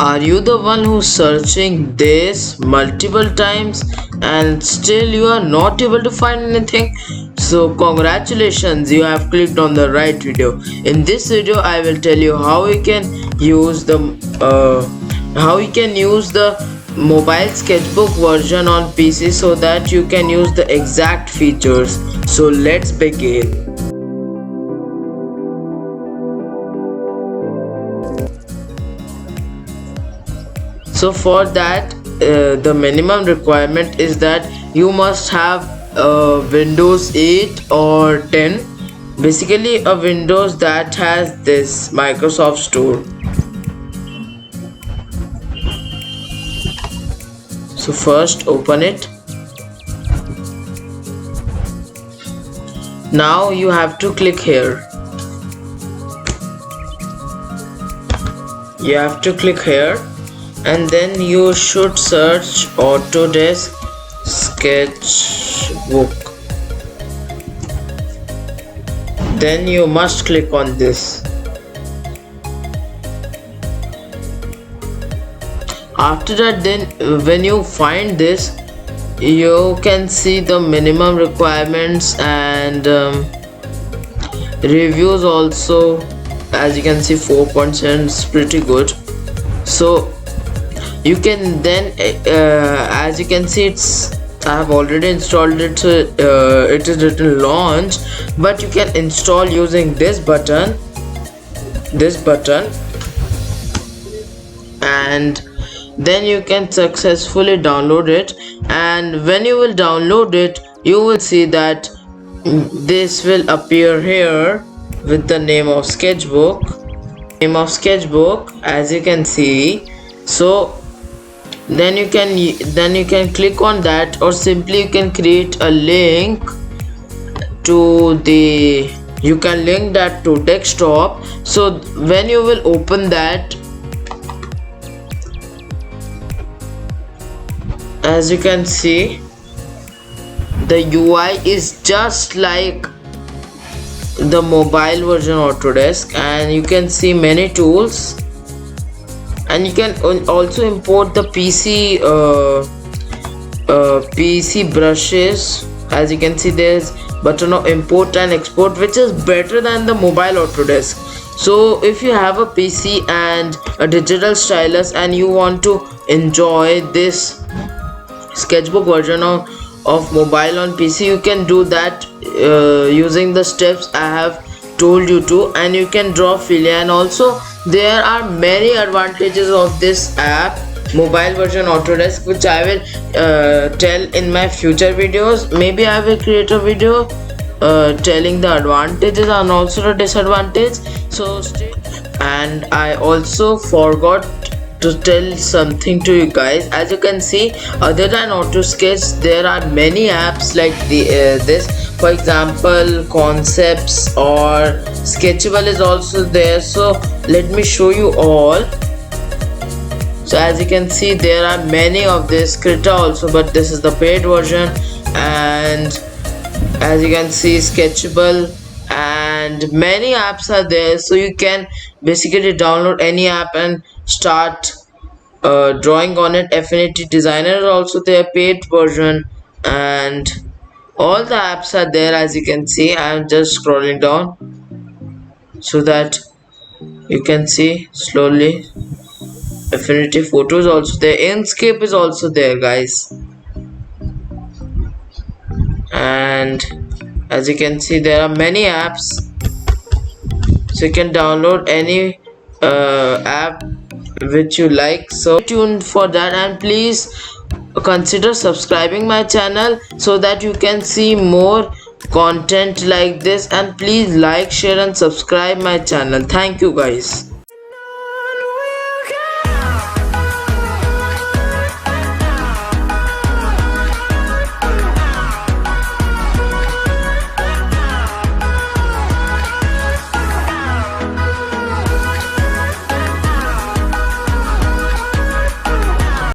Are you the one who's searching this multiple times and still you are not able to find anything? So congratulations, you have clicked on the right video. In this video I will tell you how you can use the mobile sketchbook version on PC so that you can use the exact features. So let's begin. So for that the minimum requirement is that you must have Windows 8 or 10, basically a Windows that has this Microsoft Store. So first open it. Now you have to click here. You have to click here and then you should search Autodesk Sketchbook. Then you must click on this. After that, then when you find this, you can see the minimum requirements and reviews also. As you can see, 4.7 is pretty good. So you can then as you can see, I have already installed it, so it is written launch, but you can install using this button, and then you can successfully download it. And when you will download it, you will see that this will appear here with the name of sketchbook, as you can see. So then you can click on that, or simply you can create a link to you can link that to desktop. So when you will open that, as you can see, the UI is just like the mobile version Autodesk, and you can see many tools. And you can also import the PC brushes. As you can see, there's button of import and export, which is better than the mobile Autodesk. So if you have a PC and a digital stylus and you want to enjoy this sketchbook version of mobile on PC, you can do that using the steps I have told you to, and you can draw freely. And also there are many advantages of this app, mobile version Autodesk, which I will tell in my future videos. Maybe I will create a video telling the advantages and also the disadvantage. So and I also forgot to tell something to you guys. As you can see, other than AutoSketch, there are many apps like this. For example, Concepts or Sketchable is also there. So let me show you all. So as you can see, there are many of this. Krita also, but this is the paid version. And as you can see, Sketchable and many apps are there. So you can basically download any app and start drawing on it. Affinity Designer is also their paid version, and all the apps are there. As you can see, I am just scrolling down so that you can see slowly. Affinity Photo is also there. Inkscape is also there, guys. And as you can see, there are many apps, so you can download any app which you like. So stay tuned for that, and please consider subscribing my channel so that you can see more content like this. And please like, share and subscribe my channel. Thank you guys.